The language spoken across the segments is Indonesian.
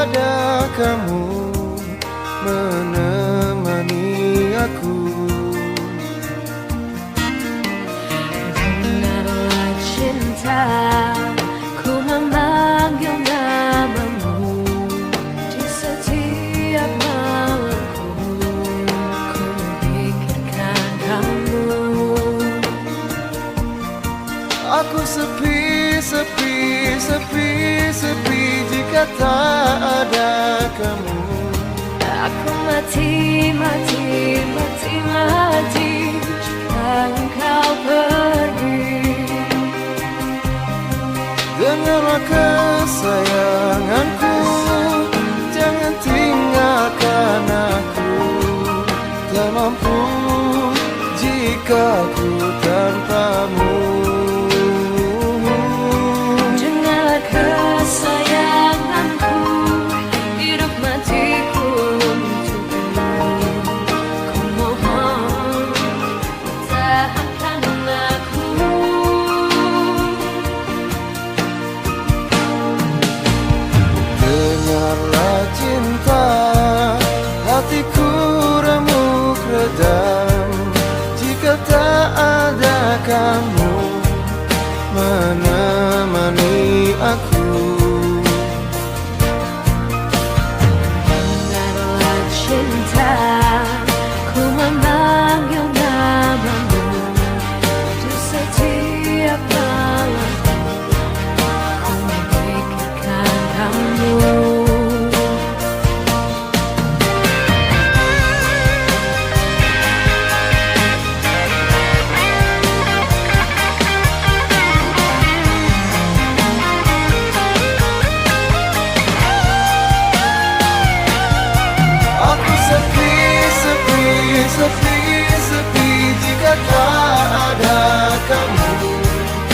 ada kamu menemani aku. Dengarlah cinta, ku memanggil namamu di setiap malamku. Ku memikirkan kamu. Aku sepi, sepi, sepi, sepi jika tak ada kamu. Aku mati, mati, mati, mati jika engkau pergi. Dengarlah kesayanganku, jangan tinggalkan aku. Tak mampu jika ku tanpamu. Dengarlah kesayanganku, hidup matiku untukmu. Ku mohon pertahankan aku. Dengarlah cinta, hatiku remuk redam jika tak ada kamu menemani aku. Dengarlah cinta, ku memanggil namamu di setiap malamku. Ku memikirkan kamu. Aku sepi, sepi, sepi, sepi jika tak ada kamu.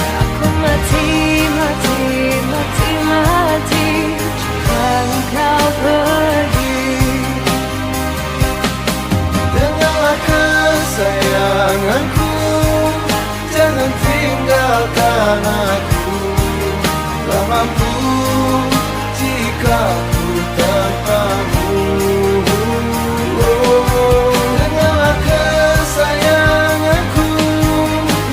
Aku mati, mati, mati, mati jika engkau pergi. Dengarlah kesayanganku, jangan tinggalkan aku. Tak mampu jika ku tanpamu. Dengarlah kesayanganku,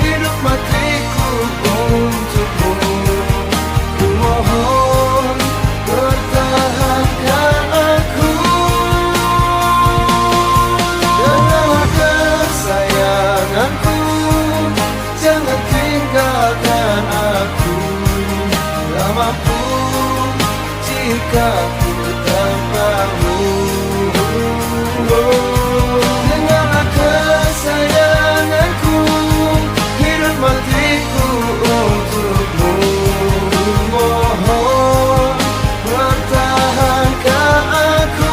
hidup matiku untukmu. Ku mohon pertahankan aku. Dengarlah kesayanganku, jangan tinggalkan aku. Tak mampu jika ku tanpamu. Dengarlah kesayanganku, hidup matiku untukmu. Mohon pertahankan aku.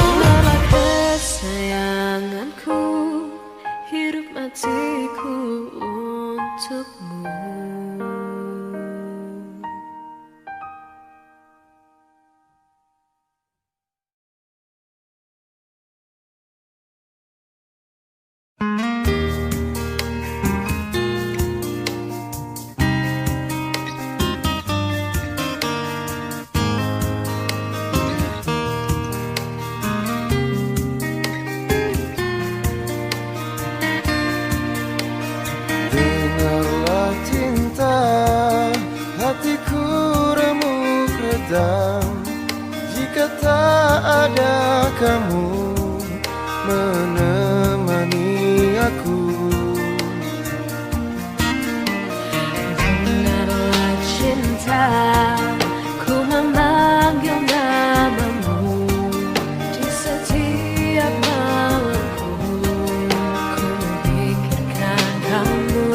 Dengarlah kesayanganku, hidup matiku untukmu. Dengarlah cinta, hatiku remuk redam jika tak ada kamu menemani aku. Dengarlah cinta, ku memanggil namamu di setiap malamku. Ku memikirkan kamu.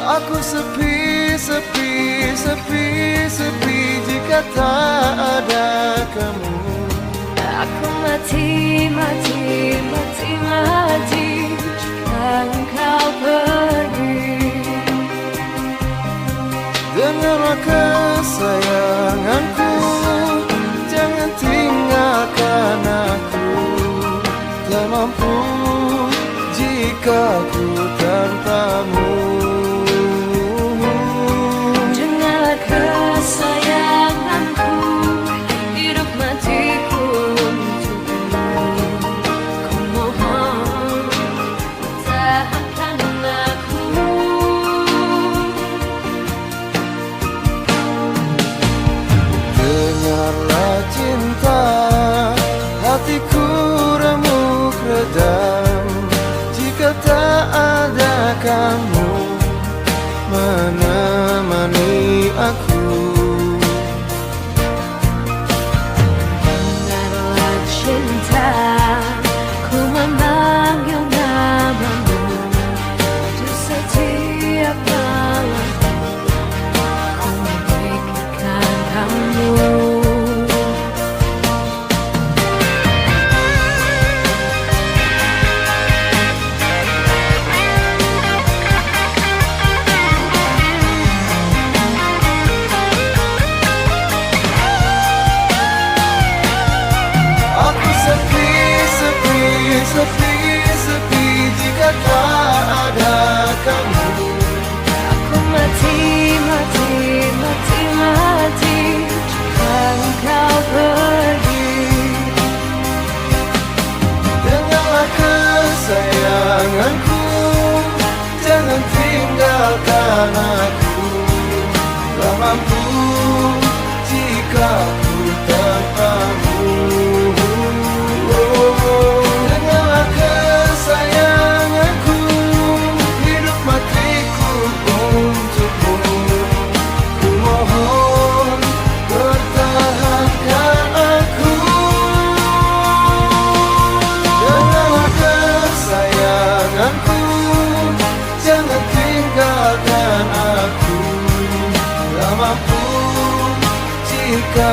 Aku sepi, sepi, sepi, sepi jika tak ada kamu. Aku mati, mati, mati, mati jika engkau pergi. Dengarlah kesayanganku, jangan tinggalkan aku. Tak mampu jika ku tanpamu. cinta, hatiku remuk redam jika tak ada kamu menemani aku. Dengarlah cinta, ku memanggil namamu di setiap malam. Ku memikirkan kamu. Aku sepi, sepi, sepi, sepi jika tak ada kamu. Aku mati, mati, mati, mati jika engkau pergi. Dengarlah kesayanganku, jangan tinggalkan aku. Tak mampu jika ku tanpamu. Dengarlah kesayanganku, hidup matiku untukmu. Ku mohon pertahankan aku. Dengarlah kesayanganku, jangan tinggalkan aku. Tak mampu jika